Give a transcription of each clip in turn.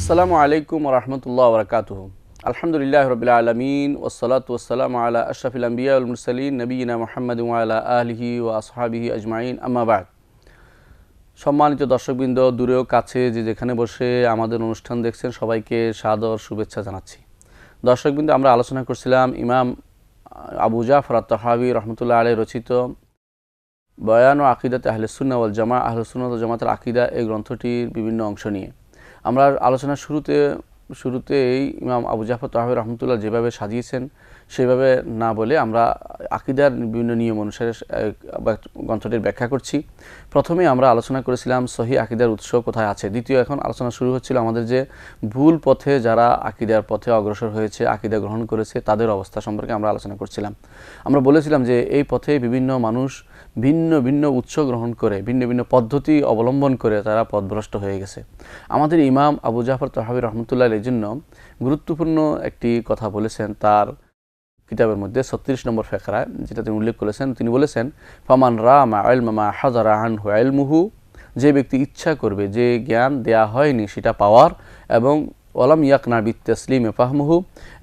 আসসালামু আলাইকুম ওয়া রাহমাতুল্লাহি ওয়া বারাকাতুহু। আলহামদুলিল্লাহি রাব্বিল আলামিন ওয়াসসালাতু ওয়াসসালামু আলা আশরাফিল আম্বিয়া ওয়াল মুরসালিন নবিয়িনা মুহাম্মাদিন ওয়া আলা আলিহি ওয়া আসহাবিহি আজমাইন, আম্মা বা'দ। সম্মানিত দর্শকবৃন্দ, দূরেও কাছে যে যেখানে বসে আমাদের অনুষ্ঠান দেখছেন, সবাইকে সাদর শুভেচ্ছা জানাচ্ছি। দর্শকবৃন্দ, আমরা আলোচনা করছিলাম ইমাম আবু জাফর আত-তাহাবী রাহমাতুল্লাহি আলাইহি রচিত বয়ান ও আকিদাতে আহলে সুন্নাহ ওয়াল জামাআহ, আহলে সুন্নাহ ওয়াল জামাতের আকিদা এই গ্রন্থটির বিভিন্ন অংশ নিয়ে আমরা আলোচনার শুরুতেই ইমাম আবু জাফর তাহাবী রাহমাতুল্লাহ যেভাবে সাজিয়েছেন সেভাবে না বলে আমরা আকিদার বিভিন্ন নিয়ম অনুসারে গ্রন্থটির ব্যাখ্যা করছি। প্রথমে আমরা আলোচনা করেছিলাম সহিহ আকিদার উৎস কোথায় আছে। দ্বিতীয় এখন আলোচনা শুরু হচ্ছিল আমাদের যে ভুল পথে যারা আকিদার পথে অগ্রসর হয়েছে, আকিদা গ্রহণ করেছে, তাদের অবস্থা সম্পর্কে আমরা আলোচনা করছিলাম। আমরা বলেছিলাম যে এই পথে বিভিন্ন মানুষ ভিন্ন ভিন্ন উৎস গ্রহণ করে, ভিন্ন ভিন্ন পদ্ধতি অবলম্বন করে তারা পথভ্রষ্ট হয়ে গেছে। আমাদের ইমাম আবু জাফর তাহাবী রাহমাতুল্লাহ এর জন্য গুরুত্বপূর্ণ একটি কথা বলেছেন তার কিতাবের মধ্যে 36 নম্বর ফেকরায়, যেটা তিনি উল্লেখ করেছেন। তিনি বলেছেন, ফামান রামা ইলমা মা হাযারা আনহু ইলমুহু, যে ব্যক্তি ইচ্ছা করবে যে জ্ঞান দেয়া হয়নি সেটা পাওয়ার, এবং ওয়ালাম ইয়াকনা বিত্তাসলিমে ফাহমুহু,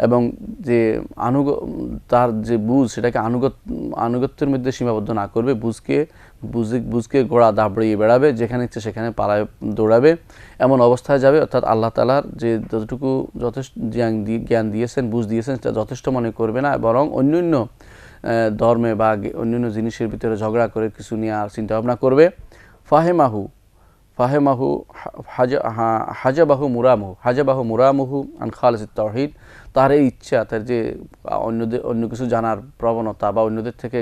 এবং যে তার যে বুঝ সেটাকে আনুগত্যের মধ্যে সীমাবদ্ধ না করবে, বুঝকে গোড়া দাবড়িয়ে বেড়াবে, যেখানে ইচ্ছে সেখানে পালায় দৌড়াবে, এমন অবস্থায় যাবে। অর্থাৎ আল্লাহ তাআলার যে যতটুকু যথেষ্ট জ্ঞান দিয়েছেন, বুঝ দিয়েছেন, সেটা যথেষ্ট মনে করবে না, বরং অন্যান্য ধর্মে বা অন্যান্য জিনিসের ভিতরে ঝগড়া করে কিছু নিয়ে আর চিন্তাভাবনা করবে। ফাহেমাহু হাজাবাহু মুরামুহু আন খালিসিত তাওহীদ, তার এই ইচ্ছা, তার যে অন্য কিছু জানার প্রবণতা বা অন্যদের থেকে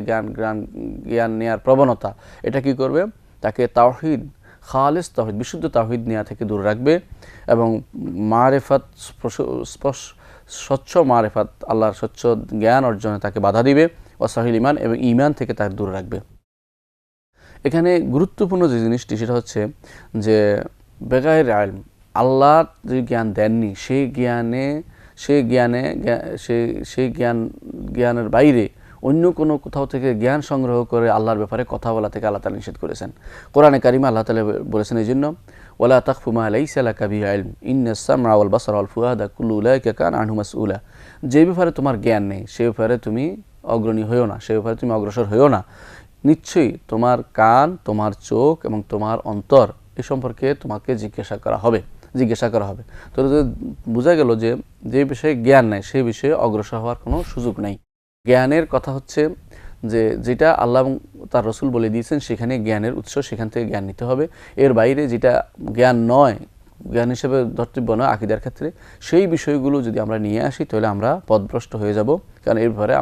জ্ঞান নেওয়ার প্রবণতা, এটা কি করবে? তাকে তাওহীদ, খালিস তাওহীদ, বিশুদ্ধ তাওহীদ নেওয়া থেকে দূরে রাখবে, এবং মারিফাত, স্বচ্ছ মারিফাত, আল্লাহর স্বচ্ছ জ্ঞান অর্জনে তাকে বাধা দিবে। ওয়াসাহিল ইমান, এবং ইমান থেকে তাকে দূরে রাখবে। এখানে গুরুত্বপূর্ণ যে জিনিসটি সেটা হচ্ছে যে বেগায়ের ইলম, আল্লাহ যে জ্ঞান দেননি সেই জ্ঞানের বাইরে অন্য কোনো কোথাও থেকে জ্ঞান সংগ্রহ করে আল্লাহর ব্যাপারে কথা বলা থেকে আল্লাহ তাআলা নিষেধ করেছেন। কোরআনে কারিমে আল্লাহ তাআলা বলেছেন এই জন্য, ওয়ালা তাকফু মা লাইসা লাকা বিহি ইলম ইন্নাস সামআ ওয়াল বাসারা ওয়াল ফুআদা কুল্লু উলাইকা কানা আনহু মাসউলা, যে ব্যাপারে তোমার জ্ঞান নেই সে ব্যাপারে তুমি অগ্রণী হইও না, সে ব্যাপারে তুমি অগ্রসর হইও না। নিশ্চয়ই তোমার কান, তোমার চোখ এবং তোমার অন্তর এ সম্পর্কে তোমাকে জিজ্ঞাসা করা হবে। তো বোঝা গেল যে যে বিষয়ে জ্ঞান নেই সেই বিষয়ে অগ্রসর হওয়ার কোনো সুযোগ নেই। জ্ঞানের কথা হচ্ছে যে যেটা আল্লাহ এবং তার রসুল বলে দিয়েছেন সেখানে জ্ঞানের উৎস, সেখান থেকে জ্ঞান নিতে হবে। এর বাইরে যেটা জ্ঞান নয়, জ্ঞান হিসেবে ধর্তব্য নয় আকিদার ক্ষেত্রে, সেই বিষয়গুলো যদি আমরা নিয়ে আসি তাহলে আমরা পথভ্রষ্ট হয়ে যাব। কারণ এর ব্যাপারে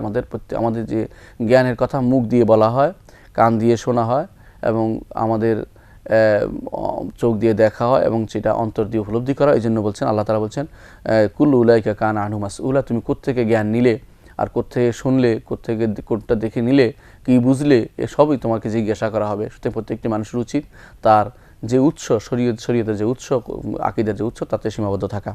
আমাদের যে জ্ঞানের কথা মুখ দিয়ে বলা হয়, কান দিয়ে শোনা হয়, এবং আমাদের চোখ দিয়ে দেখা হয়, এবং সেটা অন্তর দিয়ে উপলব্ধি করা। এই জন্য বলছেন, আল্লাহ তাআলা বলছেন, কুল্লু উলাইকা কানা আনহু মাসউলা, তুমি কোত্থেকে জ্ঞান নিলে, আর কোত্থেকে শুনলে, কোত্থেকে কোনটা দেখে নিলে, কি বুঝলে, এসবই তোমাকে জিজ্ঞাসা করা হবে। সুতরাং প্রত্যেকটি মানুষের উচিত তার যে উৎস, শরীয়তের যে উৎস, আকীদার যে উৎস, তাতে সীমাবদ্ধ থাকা।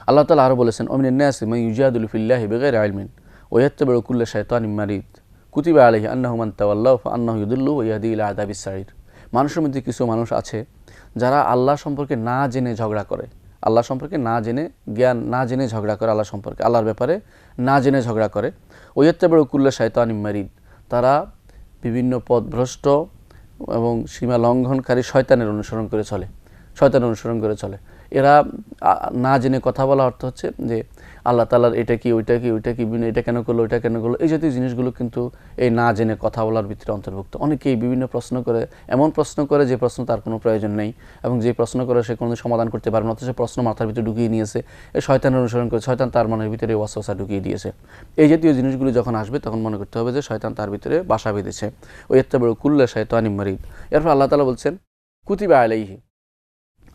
আল্লাহ তাআলা আরও বলেছেন, ওমিনান নাসি মান ইউজাদিলু ফিল্লাহি বিগাইরি ইলমিন ওয়া ইয়াত্তাবিউ কুল্লা শাইতানিন মারিদ কুতিবা আলাইহি আন্নাহু মান তাওয়াল্লাহু ফাআন্নাহু ইউদিল্লু ওয়া ইয়াহদি ইলা আযাবিস সাঈর। মানুষের মধ্যে কিছু মানুষ আছে যারা আল্লাহ সম্পর্কে না জেনে ঝগড়া করে, আল্লাহ সম্পর্কে না জেনে, জ্ঞান না জেনে ঝগড়া করে, আল্লাহ সম্পর্কে, আল্লাহর ব্যাপারে না জেনে ঝগড়া করে। ওয়া ইয়াত্তাবিউ কুল্লা শাইতানিন মারিদ, তারা বিভিন্ন পথভ্রষ্ট এবং সীমা লঙ্ঘনকারী শয়তানের অনুসরণ করে চলে। এরা না জেনে কথা বলা অর্থ হচ্ছে যে আল্লাহ তাআলার এটা কি, ওইটা কি, এটা কেন করলো, ওইটা কেন করলো, এই জাতীয় জিনিসগুলো কিন্তু এই না জেনে কথা বলার ভিতরে অন্তর্ভুক্ত। অনেকেই বিভিন্ন প্রশ্ন করে, এমন প্রশ্ন করে যে প্রশ্ন তার কোনো প্রয়োজন নেই, এবং যে প্রশ্ন করে সে কোনো সমাধান করতে পারবে না, অথচ প্রশ্ন মাথার ভিতরে ঢুকিয়ে নিয়েছে, এই শয়তানের অনুসরণ করে, শয়তান তার মনের ভিতরে ওয়াসওয়াসা ঢুকিয়ে দিয়েছে। এই জাতীয় জিনিসগুলো যখন আসবে তখন মনে করতে হবে যে শয়তান তার ভিতরে বাসা বেঁধেছে। ওয়াত্তাবিউ কুল্লা শাইতানিন মারিদ। এরপর আল্লাহ তাআলা বলছেন, কুতিবা আলাইহি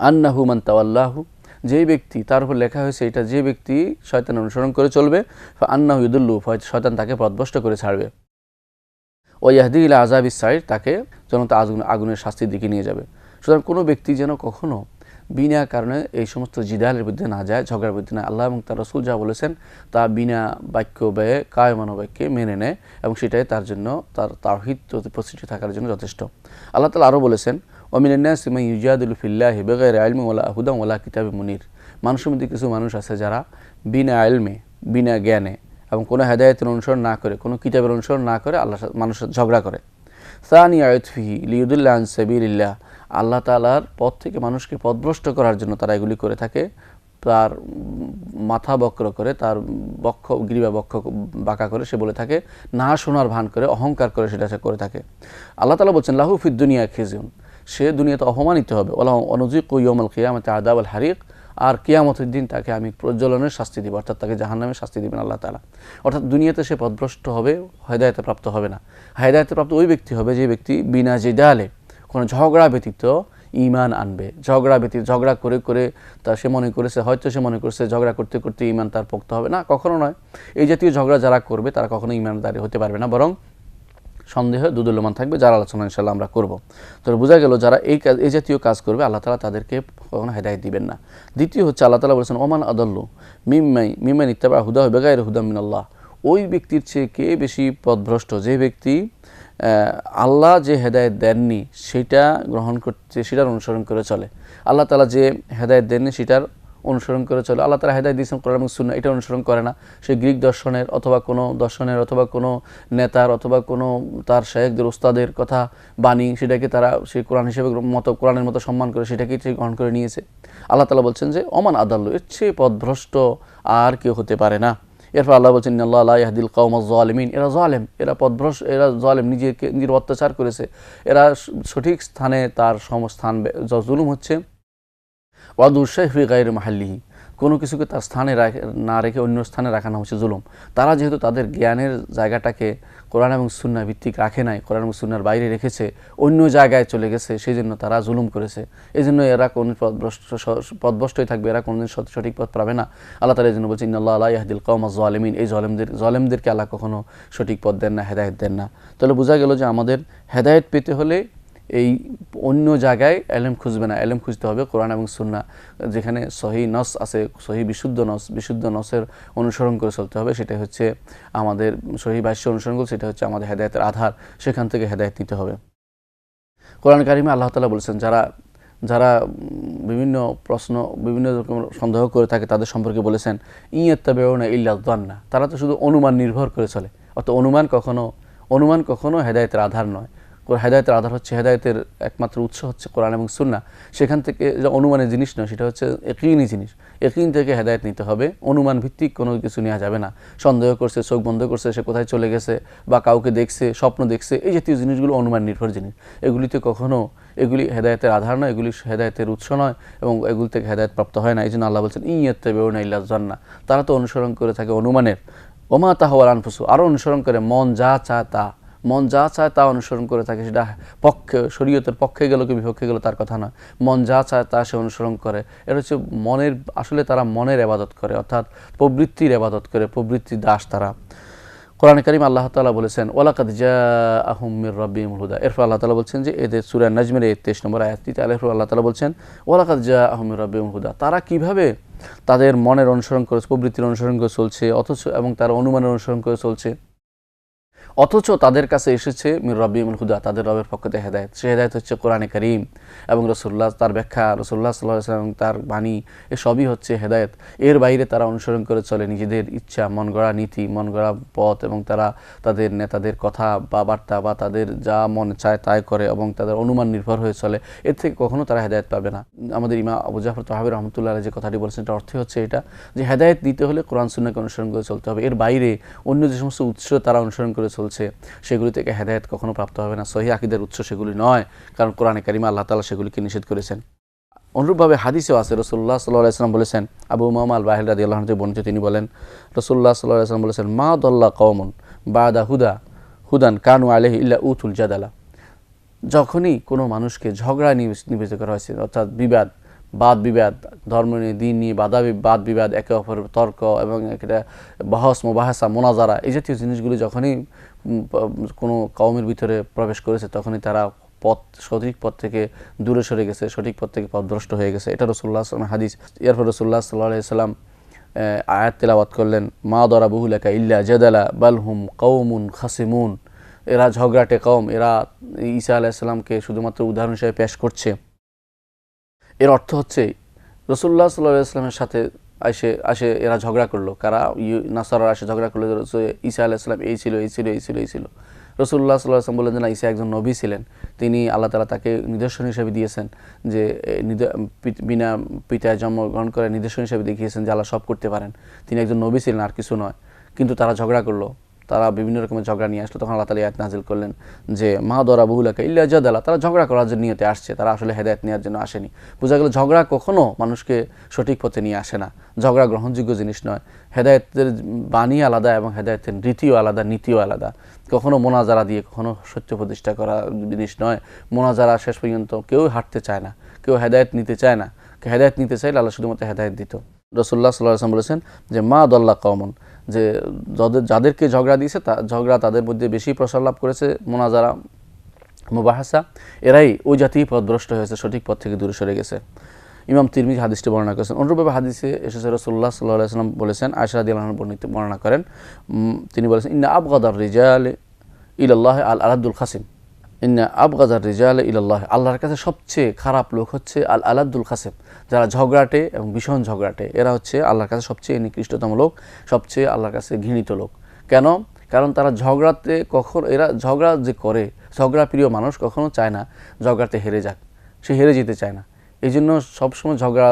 আন্নাহু মান তাওয়াল্লাহু, যেই ব্যক্তি, তার উপর লেখা হয়েছে এটা, যে ব্যক্তি শয়তান অনুসরণ করে চলবে, ফাআন্নাহু ইউদিল্লু, শয়তান তাকে পথভ্রষ্ট করে ছাড়বে, ওয়া ইয়াহদি ইলা আযাবিস সাঈর, তাকে জ্বলন্ত আগুনের শাস্তির দিকে নিয়ে যাবে। সুতরাং কোনো ব্যক্তি যেন কখনো বিনা কারণে এই সমস্ত জিদালের মধ্যে না যায়, ঝগড়ার মধ্যে না। আল্লাহ এবং তার রাসূল যা বলেছেন তা বিনা বাক্য ব্যয়ে কায়মানো বাক্যে মেনে নেয়, এবং সেটাই তার জন্য, তার তাওহীদ প্রতিষ্ঠিত থাকার জন্য যথেষ্ট। আল্লাহ তাআলা আরও বলেছেন, ওমিনান নাসি মান ইউজাদিলু ফিল্লাহি বিগাইরি ইলমিন ওয়ালা হুদান ওয়ালা কিতাবিন মুনির। মানুষের মধ্যে কিছু মানুষ আছে যারা বিনা ইলমে, বিনা জ্ঞানে এবং কোনো হেদায়েতের অনুসরণ না করে, কোনো কিতাবের অনুসরণ না করে আল্লাহর সাথে মানুষের ঝগড়া করে। সানি আয়তফিহি লিউদুল্লা আন সাবিলিল্লাহ, আল্লাহ তাআলার পথ থেকে মানুষকে পথভ্রষ্ট করার জন্য তারা এগুলি করে থাকে। তার মাথা বক্র করে, তার গ্রীবা বক্ষ বাঁকা করে সে বলে থাকে, না শোনার ভান করে, অহংকার করে সেটা সে করে থাকে। আল্লাহ তাআলা বলছেন লাহু ফিদ দুনিয়া খিজিউন, সে দুনিয়াতে অপমানিত হবে। ওয়ালাহু অনুযিকু ইয়াউমাল কিয়ামাতি আযাবাল হারিক, আর কিয়ামতের দিন তাকে আমি প্রজ্বলনের শাস্তি দিব, অর্থাৎ তাকে জাহান্নামের শাস্তি দিবেন আল্লাহ তাআলা। অর্থাৎ দুনিয়াতে সে পথভ্রষ্ট হবে, হেদায়েতে প্রাপ্ত হবে না। হেদায়েতে প্রাপ্ত ওই ব্যক্তি হবে যে ব্যক্তি বিনা জিদালে, কোনো ঝগড়া ব্যতীত ঈমান আনবে। ঝগড়া করে করে সে মনে করেছে, হয়তো সে মনে করেছে ঝগড়া করতে করতে ঈমান তার পোক্ত হবে না, কখনো নয়। এই জাতীয় ঝগড়া যারা করবে তারা কখনো ঈমানদার হতে পারবে না, বরং সন্দেহ দুদুল্যমান থাকবে, যার আলোচনা ইনশাআল্লাহ আমরা করব। তো বোঝা গেল যারা এই জাতীয় কাজ করবে আল্লাহ তাআলা তাদেরকে কখনো হেদায়েত দিবেন না। দ্বিতীয় হচ্ছে আল্লাহ তাআলা বলেছেন ওমান আদাল্লু মিম্মান ইত্তাবা হুদাহু বিগাইরি হুদাম মিনাল্লাহ, ওই ব্যক্তির চেয়ে কে বেশি পথভ্রষ্ট, যে ব্যক্তি আল্লাহ যে হেদায়েত দেননি সেটা গ্রহণ করতে, সেটার অনুসরণ করে চলে। আল্লাহ তাআলা যে হেদায়েত দেননি সেটার অনুসরণ করে চলে। আল্লাহ তাআলা হেদায়েত দিয়েছেন কোরআন এবং সুন্নাহ, এটা অনুসরণ করে না। সে গ্রিক দর্শনের অথবা কোনো নেতার অথবা কোনো তার শায়েখদের উস্তাদের কথা বাণী, সেটাকে তারা সেই কোরআন হিসেবে কোরআনের মতো সম্মান করে সেটাকেই সে গ্রহণ করে নিয়েছে। আল্লাহ তাআলা বলছেন যে ওমান আদাল্লু, এর চেয়ে পথভ্রষ্ট আর কেউ হতে পারে না। এরপর আল্লাহ বলছেন ইন্নাল্লাহা লা ইয়াহদিল কওমাজ জালিমিন, এরা জালেম, এরা পথভ্রষ্ট, এরা জালেম, নিজের অত্যাচার করেছে, এরা সঠিক স্থানে তার সমস্থান জুলুম হচ্ছে। ওয়াদু শাইফি গায়রি মাহাল্লিহি, কোনো কিছুকে তার স্থানে না রেখে অন্য স্থানে রাখানো হচ্ছে জুলুম। তারা যেহেতু তাদের জ্ঞানের জায়গাটাকে কোরআন এবং সুন্নাহ ভিত্তিক রাখে নাই, কোরআন এবং সুন্নাহর বাইরে রেখেছে, অন্য জায়গায় চলে গেছে, সেই জন্য তারা জুলুম করেছে। এই জন্য এরা কোন পথভ্রষ্টই থাকবে, এরা কোনোদিন সঠিক পথ পাবে না। আল্লাহ তাআলা এই জন্য বলছেন ইন্নাল্লাহা লা ইয়াহদিল কওমাজ জালিমিন, এই জালেমদেরকে আল্লাহ কখনো সঠিক পথ দেন না, হেদায়েত দেন না। তাহলে বোঝা গেল যে আমাদের হেদায়েত পেতে হলে এই অন্য জায়গায় এলেম খুঁজবে না, এলেম খুঁজতে হবে কোরআন এবং সুন্নাহ, যেখানে সহি নস আছে, সহি বিশুদ্ধ নসের অনুসরণ করে চলতে হবে। সেটা হচ্ছে আমাদের সহি ভাষ্য অনুসরণ করে, সেটা হচ্ছে আমাদের হেদায়েতের আধার, সেখান থেকে হেদায়েত নিতে হবে। কোরআন কারিমে আল্লাহ তাআলা বলেছেন যারা বিভিন্ন রকম সন্দেহ করে থাকে তাদের সম্পর্কে বলেছেন ইয়াত্তাবিউনা ইল্লা যান্না, তারা তো শুধু অনুমান নির্ভর করে চলে। অর্থাৎ অনুমান কখনো হেদায়েতের আধার নয়। হেদায়েতের আধার হচ্ছে, হেদায়েতের একমাত্র উৎস হচ্ছে কোরআন এবং সুন্নাহ। সেখান থেকে যে অনুমানের জিনিস নয়, সেটা হচ্ছে ইয়াকিনী জিনিস। ইয়াকিন থেকে হেদায়েত নিতে হবে, অনুমান ভিত্তিক কোনো কিছু নেওয়া যাবে না। সন্দেহ করছে, চোখ বন্ধ করছে, সে কোথায় চলে গেছে, বা কাউকে দেখছে, স্বপ্ন দেখছে, এই জাতীয় জিনিসগুলো অনুমান নির্ভর জিনিস। এগুলি হেদায়েতের আধার নয়, এগুলি হেদায়েতের উৎস নয়, এবং এগুলি থেকে হেদায়েত প্রাপ্ত হয় না। এই জন্য আল্লাহ বলছেন ইয়াত্তাবিউনা ইল্লা যান্না, তারা তো অনুসরণ করে থাকে অনুমানের। ওমা তাহওয়াল আনফুসু, আরও অনুসরণ করে মন যা চায় তা অনুসরণ করে থাকে। সেটা শরীয়তের পক্ষে গেল কি বিপক্ষে গেল তার কথা নয়, মন যা চায় তা সে অনুসরণ করে। এটা হচ্ছে আসলে তারা মনের ইবাদত করে, অর্থাৎ প্রবৃত্তির ইবাদত করে, প্রবৃত্তির দাস তারা। কোরআনে কারীম আল্লাহ তাআলা বলেছেন ওয়ালাকাদ জাআহুম মির রাব্বিহিমুল হুদা। এরপর আল্লাহ তাআলা বলছেন যে এদের সূরা নাজমের 23 নম্বর আয়াতটিতে আল্লাহ তাআলা বলছেন ওয়ালাকাদ জাআহুম মির রাব্বিহিমুল হুদা, তারা কিভাবে তাদের মনের অনুসরণ করে, প্রবৃত্তির অনুসরণ করে চলছে, এবং তারা অনুমানের অনুসরণ করে চলছে, অথচ তাদের কাছে এসেছে মির রাব্বিহিমুল হুদা, তাদের রবের পক্ষ থেকে হেদায়েত। সে হেদায়েত হচ্ছে কোরআনে কারীম এবং রাসূলুল্লাহ, তার ব্যাখ্যা, রাসূলুল্লাহ সাল্লাল্লাহু আলাইহি ওয়াসাল্লাম তার বাণী, এসবই হচ্ছে হেদায়েত। এর বাইরে তারা অনুসরণ করে চলে নিজেদের ইচ্ছা, মন গড়া নীতি, মন গড়া পথ, এবং তারা তাদের নেতাদের কথা বা বার্তা বা তাদের যা মন চায় তাই করে, এবং তাদের অনুমান নির্ভর হয়ে চলে। এর থেকে কখনো তারা হেদায়েত পাবে না। আমাদের ইমাম আবু জাফর তাহাবী রাহমাতুল্লাহ আলাইহি যে কথাটি বলেছেন, এটা অর্থ হচ্ছে এটা যে হেদায়েত দিতে হলে কোরআন সুন্নাহকে অনুসরণ করে চলতে হবে। এর বাইরে অন্য যে সমস্ত উৎস তারা অনুসরণ করে চলছে, সেগুলি থেকে হেদায়েত কখনো প্রাপ্ত হবে না। সহিহ আকীদার উৎস সেগুলি নয়, কারণ কোরআনে কারীমে আল্লাহ তাআলা সেগুলিকে নিষেধ করেছেন। অনুরূপভাবে হাদিসেও আছে, রাসূলুল্লাহ সাল্লাল্লাহু আলাইহি ওয়াসাল্লাম বলেছেন, আবু উমামা আল বাহিল রাদিয়াল্লাহু আনহু বর্ণিত, তিনি বলেন রাসূলুল্লাহ সাল্লাল্লাহু আলাইহি ওয়াসাল্লাম বলেছেন মা দাল্লা কওমুন বাদা হুদান কানু আলাইহি ইল্লা উতুল জাদালা। যখনই কোনো মানুষকে ঝগড়া নিবেচিত করা হয়েছে, অর্থাৎ বাদ-বিবাদ, ধর্ম নিয়ে, দিন নিয়ে বাদ-বিবাদ, একে অপরের তর্ক এবং একটা বহস মুবাহাসা মোনাজারা, এই জাতীয় জিনিসগুলি যখনই কোনো কওমের ভিতরে প্রবেশ করেছে, তখনই তারা সঠিক পথ থেকে দূরে সরে গেছে, সঠিক পথ থেকে পথভ্রষ্ট হয়ে গেছে। এটা রাসূলুল্লাহ সাল্লাল্লাহু আলাইহি হাদিস। এরপর রাসূলুল্লাহ সাল্লাল্লাহু আলাইহি সাল্লাম আয়াত তেলাওয়াত করলেন মা দারাবুহু লাকা ইল্লা জাদালা বাল হুম কওমুন খাসিমুন। এরা ঝগড়াটে কম, এরা ঈসা আলাইহিস সালামকে শুধুমাত্র উদাহরণ হিসেবে পেশ করছে। এর অর্থ হচ্ছে রাসূলুল্লাহ সাল্লাল্লাহু আলাইহি ওয়াসাল্লামের সাথে আসে এরা ঝগড়া করলো, কারা? নাসারারা এসে ঝগড়া করলো ঈসা আলাইহিস সালাম এই ছিল। রাসূলুল্লাহ সাল্লাল্লাহু আলাইহি ওয়াসাল্লাম বললেন যে না, ঈসা একজন নবী ছিলেন, তিনি আল্লাহ তাআলা তাকে নিদর্শন হিসেবে দিয়েছেন, যে বিনা পিতায় জন্মগ্রহণ করে নিদর্শন হিসেবে দেখিয়েছেন যে আল্লাহ সব করতে পারেন, তিনি একজন নবী ছিলেন, আর কিছু নয়। কিন্তু তারা ঝগড়া করলো, তারা বিভিন্ন রকমের ঝগড়া নিয়ে আসলো। তখন আল্লাহ তাআলা আয়াত নাযিল করলেন যে মা দরাবু লাকা ইল্লা জাদালা, তারা ঝগড়া করার জন্য নিয়তে আসছে, তারা আসলে হেদায়েত নেওয়ার জন্য আসেনি। বোঝা গেল ঝগড়া কখনো মানুষকে সঠিক পথে নিয়ে আসে না, ঝগড়া গ্রহণযোগ্য জিনিস নয়। হেদায়েতের বাণী আলাদা এবং হেদায়েতের রীতিও আলাদা, নীতিও আলাদা। কখনো মোনাজারা দিয়ে কখনো সত্য প্রতিষ্ঠা করা জিনিস নয়। মোনাজারা শেষ পর্যন্ত কেউ হাঁটতে চায় না, কেউ হেদায়েত নিতে চায় না। হেদায়েত নিতে চাইলে আল্লাহ শুধুমাত্র হেদায়েত দিত। রাসূলুল্লাহ সাল্লাল্লাহু আলাইহি ওয়াসাল্লাম বলেছেন যে মা দল্লা কওমুন, যে যাদেরকে ঝগড়া দিয়েছে ঝগড়া তাদের মধ্যে বেশি প্রসার লাভ করেছে, মোনাজারা মুবাহাসা, এরাই ওই জাতীয় পথভ্রষ্ট হয়েছে, সঠিক পথ থেকে দূরে সরে গেছে। ইমাম তিরমিজি হাদিসটি বর্ণনা করেছেন। অনুরূপভাবে হাদিসে এসেছে রাসূলুল্লাহ সাল্লাল্লাহু আলাইহি ওয়াসাল্লাম বলেছেন, আয়েশা রাদিয়াল্লাহু আনহা বর্ণনা করেন, তিনি বলেছেন ইন্না আবগাদার রিজাল ইলাল্লাহ আল আলাদুল খাসিম, ইন্না আবগাদার রিজাল ইলাল্লাহ, আল্লাহর কাছে সবচেয়ে খারাপ লোক হচ্ছে আল আলাদুল খাসিম, যারা ঝগড়াটে এবং ভীষণ ঝগড়াটে, এরা হচ্ছে আল্লাহর কাছে সবচেয়ে নিকৃষ্টতম লোক, সবচেয়ে আল্লাহর কাছে ঘৃণিত লোক। কেন? কারণ তারা ঝগড়াতে এরা ঝগড়া যে করে, ঝগড়া প্রিয় মানুষ কখনো চায় না ঝগড়াতে হেরে যাক, সে হেরে যেতে চায় না। এই জন্য সবসময় ঝগড়া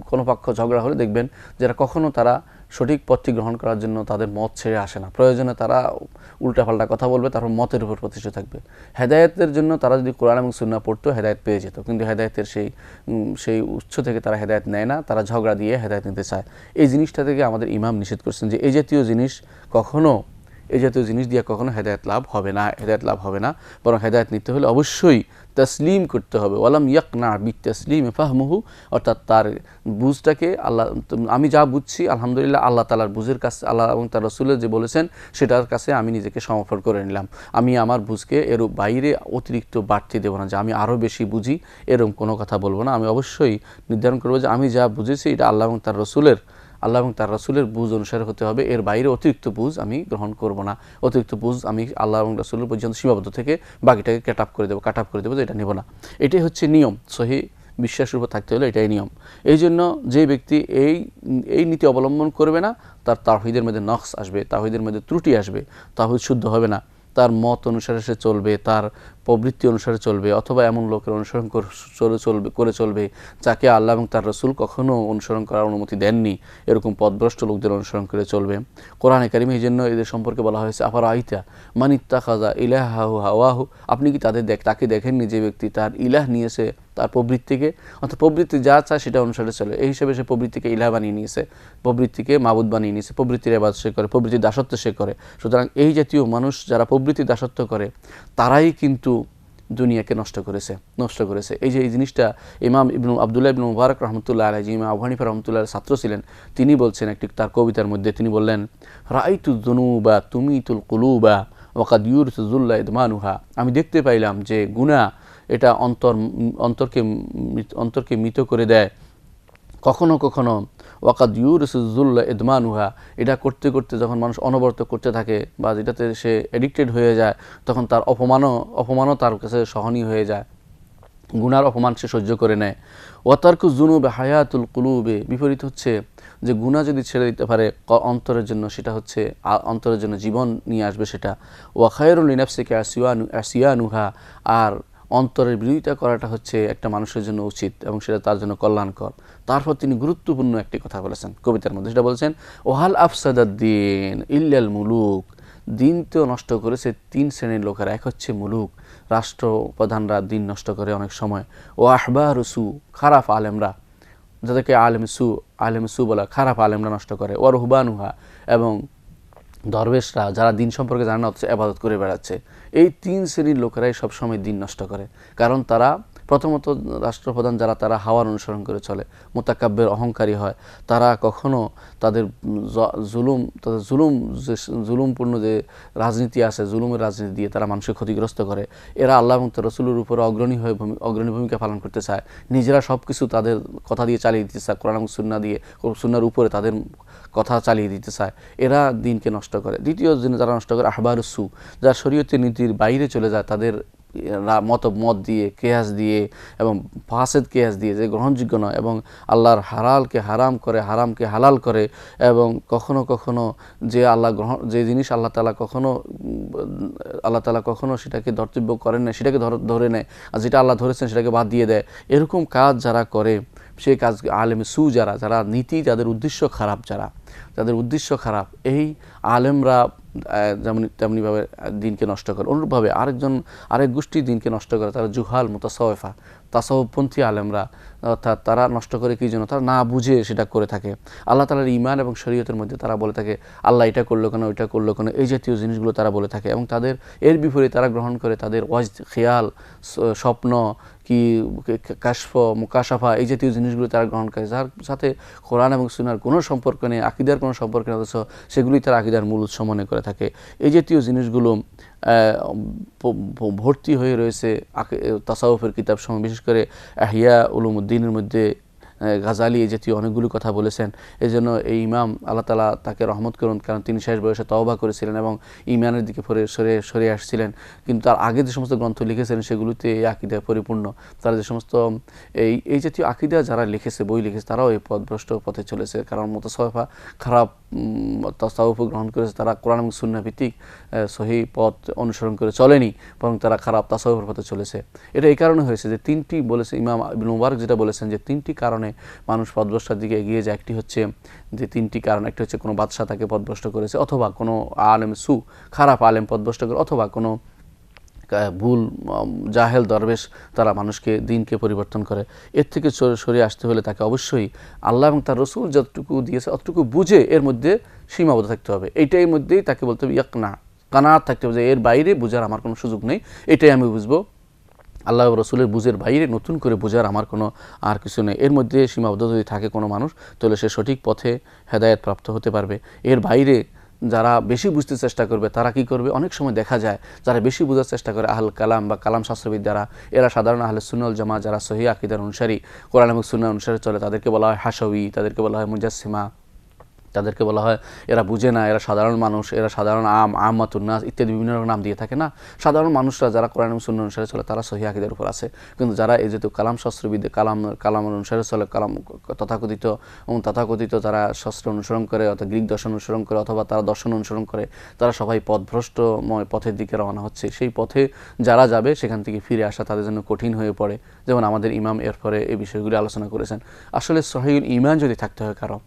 কোনো পক্ষ ঝগড়া হলে দেখবেন যারা কখনো তারা সঠিক পথটি গ্রহণ করার জন্য তাদের মত ছেড়ে আসে না। প্রয়োজনে তারা উল্টাপাল্টা কথা বলবে, তারপর মতের উপর প্রতিষ্ঠিত থাকবে। হেদায়েতের জন্য তারা যদি কোরআন এবং সুন্নাহ পড়তো, হেদায়েত পেয়ে যেত। কিন্তু হেদায়েতের সেই উৎস থেকে তারা হেদায়েত নেয় না, তারা ঝগড়া দিয়ে হেদায়েত নিতে চায়। এই জিনিসটা থেকে আমাদের ইমাম নিষেধ করছেন যে এই জাতীয় জিনিস দিয়ে কখনো হেদায়েত লাভ হবে না। বরং হেদায়েত নিতে হলে অবশ্যই তসলিম করতে হবে। ওয়ালাম ইয়াকনা বিতাসলিম ফাহমুহু, অর্থাৎ তার বুঝটাকে আল্লাহ, আমি যা বুঝছি আলহামদুলিল্লাহ আল্লাহ তাআলার বুঝের কাছে, আল্লাহ এবং তার রাসূলের যে বলেছেন সেটার কাছে আমি নিজেকে সমর্পণ করে নিলাম। আমি আমার বুঝকে এর বাইরে অতিরিক্ত বাড়তি দেবো না, যে আমি আরও বেশি বুঝি এরকম কোনো কথা বলবো না। আমি অবশ্যই নির্ধারণ করবো যে আমি যা বুঝেছি এটা আল্লাহ এবং তার রাসূলের বুঝ অনুসারে হতে হবে, এর বাইরে অতিরিক্ত বুঝ আমি গ্রহণ করব না। অতিরিক্ত বুঝ আমি আল্লাহ এবং রাসূলের পর্যন্ত সীমাবদ্ধ থেকে বাকিটাকে কাট আপ করে দেবো, যে এটা নেব না। এটাই হচ্ছে নিয়ম। সহিহ বিশ্বাসের উপর থাকতে হলে এটাই নিয়ম। এই জন্য যে ব্যক্তি এই নীতি অবলম্বন করবে না, তার তাওহীদের মধ্যে নকশ আসবে, তাওহীদের মধ্যে ত্রুটি আসবে, তাওহীদ শুদ্ধ হবে না। তার মত অনুসারে সে চলবে, তার প্রবৃত্তি অনুসারে চলবে, অথবা এমন লোকের অনুসরণ করে চলবে যাকে আল্লাহ এবং তার রাসূল কখনো অনুসরণ করার অনুমতি দেননি, এরকম পথভ্রষ্ট লোকদের অনুসরণ করে চলবে। কোরআনে কারিমে এই জন্য এদের সম্পর্কে বলা হয়েছে আফারাআইতা মান ইত্তাখাযা ইলাহাহু হাওয়াহু, আপনি কি তাকে দেখেননি যে ব্যক্তি তার ইলাহ নিয়েছে তার প্রবৃত্তিকে, অর্থাৎ প্রবৃত্তি যা চায় সেটা অনুসারে চলে। এই হিসেবে সে প্রবৃত্তিকে ইলাহ বানিয়ে নিয়েছে, প্রবৃত্তিকে মাবুদ বানিয়ে নিয়েছে, প্রবৃত্তির ইবাদত সে করে, প্রবৃত্তির দাসত্ব সে করে। সুতরাং এই জাতীয় মানুষ যারা প্রবৃত্তির দাসত্ব করে তারাই কিন্তু দুনিয়াকে নষ্ট করেছে। এই যে এই জিনিসটা ইমাম আব্দুল্লাহ ইবনে মুবারক রাহমাতুল্লাহ আলাইহি, ইমাম আবু হানিফা রাহমাতুল্লাহর ছাত্র ছিলেন, তিনি বলছেন একটি তার কবিতার মধ্যে, তিনি বললেন রাআইতুয যুনুবা তুমিতুল কুলুবা ওয়া কাদ ইউরিসু যুল্লা ইদমানুহা, আমি দেখতে পাইলাম যে গুনাহ এটা অন্তরকে মৃত করে দেয়, কখনো ওয়াকাদ ইউরিসু যুল্লা ইদমানুহা, এটা করতে করতে যখন মানুষ অনবরত করতে থাকে বা যেটাতে সে অ্যাডিক্টেড হয়ে যায়, তখন তার অপমানও তার কাছে সহনীয় হয়ে যায়, গুনার অপমান সে সহ্য করে নেয়। ওয়াতারকু যুনুবে হায়াতুল কুলুবে, বিপরীত হচ্ছে যে গুনাহ যদি ছেড়ে দিতে পারে অন্তরের জন্য, সেটা হচ্ছে অন্তরের জন্য জীবন নিয়ে আসবে সেটা। ওয়া খায়রুল লিনাফসিকা আসিয়ানুহা, আর অন্তরের বিরোধিতা করাটা হচ্ছে একটা মানুষের জন্য উচিত এবং সেটা তার জন্য কল্যাণকর। তারপর তিনি গুরুত্বপূর্ণ একটি কথা বলেছেন কবিতার মধ্যে, সেটা বলছেন ওহাল আফসাদাদ্দিন ইল্লাল মুলুক, দিন তো নষ্ট করেছে তিন শ্রেণীর লোকেরা, এক হচ্ছে মুলুক, রাষ্ট্রপ্রধানরা দিন নষ্ট করে অনেক সময়, ও আহবারু সু, খারাপ আলেমরা, যাদেরকে আলেম সু বলা, খারাপ আলেমরা নষ্ট করে, ও রুহবানুহা, এবং দরবেশরা যারা দিন সম্পর্কে জানে না অথচ ইবাদত করে বেড়াচ্ছে। এই তিন শ্রেণীর লোকেরাই সবসময় দিন নষ্ট করে, কারণ তারা প্রথমত রাষ্ট্রপ্রধান যারা, তারা হাওয়ার অনুসরণ করে চলে, মোতাকাব্বের, অহংকারী হয়, তারা কখনো তাদের জুলুমপূর্ণ যে রাজনীতি আছে, জুলুমের রাজনীতি দিয়ে তারা মানুষকে ক্ষতিগ্রস্ত করে। এরা আল্লাহ এবং তার রাসূলের উপর অগ্রণী ভূমিকা পালন করতে চায়, নিজেরা সব কিছু তাদের কথা দিয়ে চালিয়ে দিতে চায়, কোরআন এবং সুন্নাহ দিয়ে, সুন্নাহর উপরে তাদের কথা চালিয়ে দিতে চায়, এরা দিনকে নষ্ট করে। দ্বিতীয় জিনিস যারা নষ্ট করে, আহবারুস সু, যারা শরীয়তের নীতির বাইরে চলে যায়, তাদের মত দিয়ে, কেয়াস দিয়ে এবং ফাসেদ কেয়াস দিয়ে, যে গ্রহণযোগ্য নয়, এবং আল্লাহর হালালকে হারাম করে, হারামকে হালাল করে, এবং কখনো কখনো যে জিনিস আল্লাহ তাআলা কখনো সেটাকে ধর্তব্য করেন না, সেটাকে ধরে নেয়, আর যেটা আল্লাহ ধরেছেন সেটাকে বাদ দিয়ে দেয়। এরকম কাজ যারা করে, সেই কাজ আলেমে সু, যারা নীতি, যাদের উদ্দেশ্য খারাপ, এই আলেমরা তেমনিভাবে দিনকে নষ্ট করে। অনুরূপভাবে আরেক গোষ্ঠী দিনকে নষ্ট করে, তারা জুহাল মুতাসাওয়িফা, তাসাউফপন্থী আলেমরা, অর্থাৎ তারা নষ্ট করে কি জন্য, তারা না বুঝে সেটা করে থাকে। আল্লাহ তাআলার ঈমান এবং শরীয়তের মধ্যে তারা বলে থাকে আল্লাহ এটা করলো কেন, ওইটা করলো কেন, এই জাতীয় জিনিসগুলো তারা বলে থাকে, এবং তাদের এর বিপরীতে তারা গ্রহণ করে তাদের ওয়াজদ, খেয়াল, স্বপ্ন, কি কাশফ, মুকাশাফা, এই জাতীয় জিনিসগুলো তারা গ্রহণ করে, যার সাথে কোরআন এবং সুন্নাহর কোনো সম্পর্ক নেই, আকীদার কোনো সম্পর্ক নেই, অথচ সেগুলোই তারা আকীদার মূল উৎস মনে করে থাকে। এই জাতীয় জিনিসগুলো ভর্তি হয়ে রয়েছে তাসাউফের কিতাব সমূহ, বিশেষ করে ইহয়া উলুমুদ্দিনের মধ্যে গাজালি এই জাতীয় অনেকগুলো কথা বলেছেন। এই জন্য এই ইমাম, আল্লাহ তাআলা তাকে রহমত করুন, কারণ তিনি শেষ বয়সে তওবা করেছিলেন এবং ঈমানের দিকে সরে আসছিলেন, কিন্তু তার আগে যে সমস্ত গ্রন্থ লিখেছেন সেগুলোতে এই আকীদা পরিপূর্ণ। তারা যে সমস্ত এই জাতীয় আকীদা যারা লিখেছে, বই লিখেছে, তারাও এই পথভ্রষ্ট পথে চলেছে, কারণ মুতাসাওয়িফা খারাপ তাসাউফ গ্রহণ করেছে, তারা কোরআন এবং সুন্নাহ ভিত্তিক সহিহ পথ অনুসরণ করে চলেনি, বরং তারা খারাপ তাসাউফের পথে চলেছে। এটা এই কারণে হয়েছে যে তিনটি বলেছে ইমাম ইবনে মুবারক, যেটা বলেছেন যে তিনটি কারণে মানুষ পথভ্রষ্টার দিকে এগিয়ে যায়। একটি হচ্ছে যে তিনটি কারণ, একটা হচ্ছে কোনো বাদশাহ তাকে পথভ্রষ্ট করেছে, অথবা কোনো আলেম খারাপ আলেম পথভ্রষ্ট করে, অথবা কোনো ভুল জাহেল দরবেশ তারা মানুষকে, দিনকে পরিবর্তন করে। এর থেকে সরে আসতে হলে তাকে অবশ্যই আল্লাহ এবং তার রাসূল যতটুকু দিয়েছে অতটুকু বুঝে এর মধ্যে সীমাবদ্ধ থাকতে হবে। এইটাই মধ্যেই তাকে বলতে হবে কানাত থাকতে হবে, যে এর বাইরে বোঝার আমার কোনো সুযোগ নেই, এটাই আমি বুঝবো। আল্লাহ রসুলের বুঝের বাইরে নতুন করে বোঝার আমার কোনো আর কিছু নেই। এর মধ্যে সীমাবদ্ধ যদি থাকে কোনো মানুষ, তাহলে সে সঠিক পথে হেদায়েত প্রাপ্ত হতে পারবে। এর বাইরে যারা বেশি বুঝতে চেষ্টা করবে, তারা কি করবে, অনেক সময় দেখা যায় যারা বেশি বোঝার চেষ্টা করে, আহল কালাম বা কালাম শাস্ত্রবিদ্যারা, এরা সাধারণ আহলে সুন্নাহ ওয়াল জামাত, যারা সহিহ আকীদার অনুসারী, কোরআন এবং সুন্নাহ অনুসারে চলে, তাদেরকে বলা হয় হাশাওয়ি, তাদেরকে বলা হয় মুজাসসিমা, তাদেরকে বলা হয় এরা বুঝে না, এরা সাধারণ মানুষ, এরা সাধারণ আমাতুন নাস ইত্যাদি বিভিন্ন রকম নাম দিয়ে থাকে না। সাধারণ মানুষরা যারা কোরআন এবং সুন্নাহ অনুসারে চলে, তারা সহিহ আকীদার উপর আছে, কিন্তু যারা এই যেহেতু কালাম শাস্ত্রবিদ্যা, কালাম অনুসারে চলে, তথাকথিত তারা শাস্ত্র অনুসরণ করে, অর্থাৎ গ্রিক দর্শন অনুসরণ করে, অথবা তারা দর্শন অনুসরণ করে, তারা সবাই পথভ্রষ্টময় পথের দিকে রওনা হচ্ছে। সেই পথে যারা যাবে, সেখান থেকে ফিরে আসা তাদের জন্য কঠিন হয়ে পড়ে। যেমন আমাদের ইমাম এরপরে এই বিষয়গুলি আলোচনা করেছেন। আসলে সহিহুল ঈমান যদি থাকতে হয়, কারণ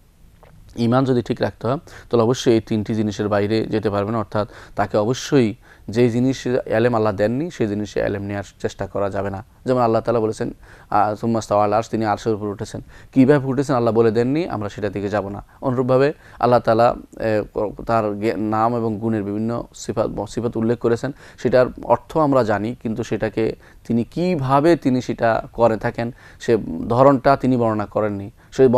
ঈমান যদি ঠিক রাখতে হয়, তাহলে অবশ্যই এই তিনটি জিনিসের বাইরে যেতে পারবে না। অর্থাৎ তাকে অবশ্যই যে জিনিসের এলেম আল্লাহ দেননি, সেই জিনিসে এলেম নেওয়ার চেষ্টা করা যাবে না। যেমন আল্লাহ তাআলা বলেছেন সুম্মা ইস্তাওয়া আলাল আরশ, তিনি আরশের উপর উঠেছেন, কীভাবে উঠেছেন আল্লাহ বলে দেননি, আমরা সেটা দিকে যাব না। অনুরূপভাবে আল্লাহ তাআলা তার নাম এবং গুণের বিভিন্ন সিফাত উল্লেখ করেছেন, সেটার অর্থ আমরা জানি, কিন্তু সেটাকে তিনি কিভাবে সেটা করে থাকেন, সে ধরনটা তিনি বর্ণনা করেননি। সেই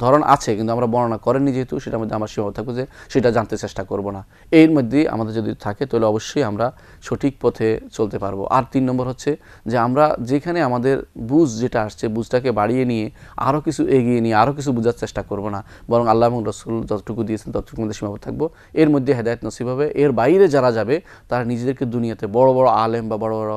ধরন আছে, কিন্তু আমরা বর্ণনা করেননি যেহেতু, সেটার মধ্যে আমরা সীমাবদ্ধ থাকবো, যে সেটা জানতে চেষ্টা করব না। এর মধ্যে আমাদের যদি থাকে, তাহলে অবশ্যই আমরা সঠিক পথে চলতে পারবো। আর 3 নম্বর হচ্ছে যে আমরা যেখানে আমাদের বুঝ যেটা আসছে, বুঝটাকে বাড়িয়ে নিয়ে আরও কিছু এগিয়ে নিয়ে আরও কিছু বোঝার চেষ্টা করব না, বরং আল্লাহ এবং রাসূল যতটুকু দিয়েছেন ততটুকুর মধ্যে সীমাবদ্ধ থাকবো। এর মধ্যে হেদায়েত নসিব হবে। এর বাইরে যারা যাবে, তারা নিজেদেরকে দুনিয়াতে বড় বড় আলেম বা বড় বড়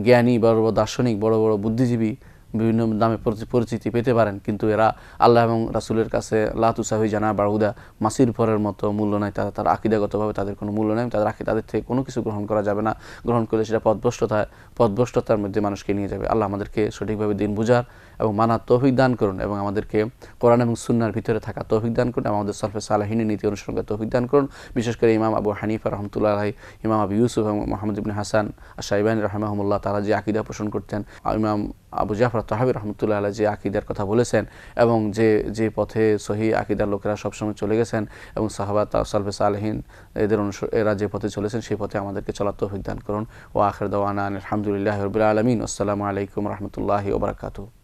জ্ঞানী, বড় বড় দার্শনিক, বড় বড় বুদ্ধিজীবী, বিভিন্ন নামে পরিচিতি পেতে পারেন, কিন্তু এরা আল্লাহ এবং রাসূলের কাছে লা তুসাহি জানা বাউদা, মাসির ফরের মতো মূল্য নাই। তার আকীদাগতভাবে তাদের কোনো মূল্য নেই, তাদের থেকে কোনো কিছু গ্রহণ করা যাবে না। গ্রহণ করলে সেটা পথভ্রষ্টতার মধ্যে মানুষকে নিয়ে যাবে। আল্লাহ আমাদেরকে সঠিকভাবে দিন বুঝার এবং মানার তৌফিক দান করুন এবং আমাদেরকে কোরআন এবং সুন্নাহর ভিতরে থাকা তৌফিক দান করুন এবং আমাদের সলফে সালেহিনের নীতি অনুসরণ করে তৌফিক দান করুন। বিশেষ করে ইমাম আবু হানিফা রহমতুল্লাহ আলাইহি, ইমাম আবু ইউসুফ এবং মুহাম্মদ ইবনে হাসান আশ-শাইবানী রাহিমাহুমুল্লাহ, তারা যে আকীদা পোষণ করতেন, ইমাম আবু জাফর তাহাবী রহমতুল্লাহ আলাইহি যে আকীদার কথা বলেছেন এবং যে পথে সহিহ আকীদার লোকেরা সবসময় চলে গেছেন এবং সাহাবা সালফে সালেহিন এরা যে পথে চলেছেন সেই পথে আমাদেরকে চলার তৌফিক দান করুন। ওয়া আখির দাওয়ানা আলহামদুলিল্লাহি রাব্বিল আলামিন। আসসালামু আলাইকুম ওয়া রাহমাতুল্লাহি ওয়া বারাকাতুহু।